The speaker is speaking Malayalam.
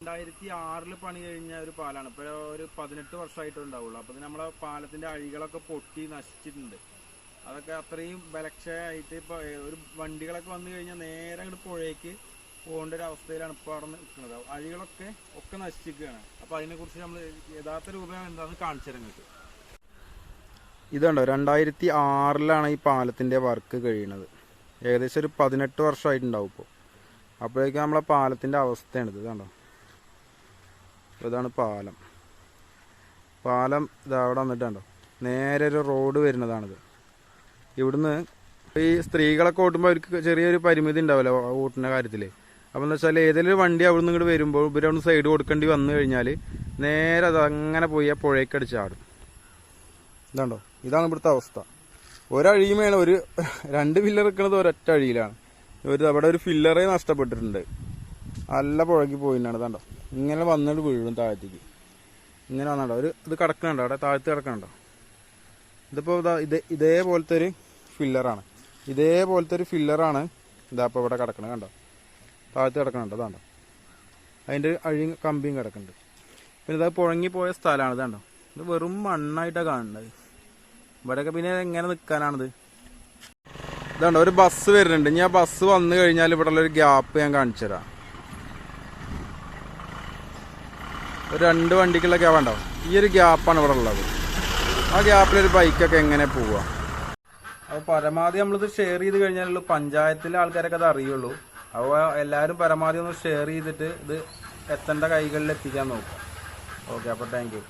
2006 പണി കഴിഞ്ഞ ഒരു പാലാണ്. ഇപ്പോൾ ഒരു 18 വർഷമായിട്ടേ ഉണ്ടാവുള്ളൂ. അപ്പോൾ നമ്മളെ പാലത്തിന്റെ അഴികളൊക്കെ പൊട്ടി നശിച്ചിട്ടുണ്ട്. അതൊക്കെ അത്രയും ബലക്ഷയമായിട്ട് ഇപ്പോൾ ഒരു വണ്ടികളൊക്കെ വന്നു കഴിഞ്ഞാൽ നേരെ അങ്ങോട്ട് പുഴയ്ക്ക് പോകേണ്ട ഒരു അവസ്ഥയിലാണ് ഇപ്പോൾ അവിടെ നിൽക്കുന്നത്. അഴികളൊക്കെ നശിച്ചിരിക്കുകയാണ്. അപ്പോൾ അതിനെക്കുറിച്ച് നമ്മൾ യഥാർത്ഥ രൂപം എന്താണെന്ന് കാണിച്ചു തരാം നിങ്ങൾക്ക്. ഇതുണ്ടോ, 2006 ഈ പാലത്തിന്റെ വർക്ക് കഴിയുന്നത്. ഏകദേശം ഒരു 18 വർഷമായിട്ടുണ്ടാവും ഇപ്പോൾ. അപ്പോഴേക്കും നമ്മളെ പാലത്തിന്റെ അവസ്ഥയാണിത്. ഇതുണ്ടോ, ഇതാണ് പാലം. ഇതാ അവിടെ വന്നിട്ടുണ്ടോ, നേരെ ഒരു റോഡ് വരുന്നതാണിത്. ഇവിടുന്ന് ഈ സ്ത്രീകളൊക്കെ ഓട്ടുമ്പോൾ അവർക്ക് ചെറിയൊരു പരിമിതി ഉണ്ടാവില്ല ഓട്ടുന്ന കാര്യത്തിൽ. അപ്പോൾ എന്താ വെച്ചാൽ ഏതെങ്കിലും ഒരു വണ്ടി അവിടെ നിന്ന് ഇങ്ങോട്ട് വരുമ്പോൾ ഇവരവിടെ സൈഡ് കൊടുക്കേണ്ടി വന്നു കഴിഞ്ഞാൽ നേരെ അത് അങ്ങനെ പോയി ആ പുഴയ്ക്ക് അടിച്ചാടും. ഇതാണ്ടോ, ഇതാണ് ഇവിടുത്തെ അവസ്ഥ. ഒരഴിയുമേണ് ഒരു 2 ഫില്ലർ നിൽക്കുന്നത് ഒരൊറ്റ അഴിയിലാണ്. അവിടെ ഒരു ഫില്ലറേ നഷ്ടപ്പെട്ടിട്ടുണ്ട്. നല്ല പുഴയ്ക്ക് പോയിട്ടാണ്. ഇതാണ്ടോ, ഇങ്ങനെ വന്നിട്ട് വീഴും താഴത്തേക്ക്. ഇങ്ങനെ വന്നോ ഇത് കിടക്കണുണ്ടോ, അവിടെ താഴത്ത് കിടക്കണുണ്ടോ. ഇതിപ്പോൾ ഇതേപോലത്തെ ഒരു ഫില്ലറാണ്. ഇതാ ഇപ്പോൾ ഇവിടെ കിടക്കണത് കണ്ടോ, താഴത്ത് കിടക്കണുണ്ടോ. അതാണ്ടോ, അതിൻ്റെ അഴി കമ്പിയും കിടക്കുന്നുണ്ട്. പിന്നെ ഇത് പുഴങ്ങിപ്പോയ സ്ഥലമാണ്. ഇതാണ്ടോ, ഇത് വെറും മണ്ണായിട്ടാണ് കാണുന്നത്. ഇവിടെയൊക്കെ പിന്നെ എങ്ങനെ നിൽക്കാനാണിത്. ഇതാണ്ടോ, ഒരു ബസ് വരുന്നുണ്ട്. ഇനി ആ ബസ് വന്നു കഴിഞ്ഞാൽ ഇവിടെ ഉള്ളൊരു ഗ്യാപ്പ് ഞാൻ കാണിച്ചു തരാം. ഒരു 2 വണ്ടിക്കുള്ള ഗ്യാപ്പ് ഉണ്ടാവും. ഈ ഒരു ഗ്യാപ്പാണ് ഇവിടെ ഉള്ളത്. ആ ഗ്യാപ്പിലൊരു ബൈക്കൊക്കെ എങ്ങനെ പോവുക. അപ്പോൾ പരമാവധി നമ്മളിത് ഷെയർ ചെയ്ത് കഴിഞ്ഞാലുള്ളൂ പഞ്ചായത്തിലെ ആൾക്കാരൊക്കെ അത് അറിയുള്ളൂ. അപ്പോൾ എല്ലാവരും പരമാവധി ഒന്ന് ഷെയർ ചെയ്തിട്ട് ഇത് എത്തേണ്ട കൈകളിൽ എത്തിക്കാൻ നോക്കാം. ഓക്കെ, അപ്പോൾ താങ്ക് യു.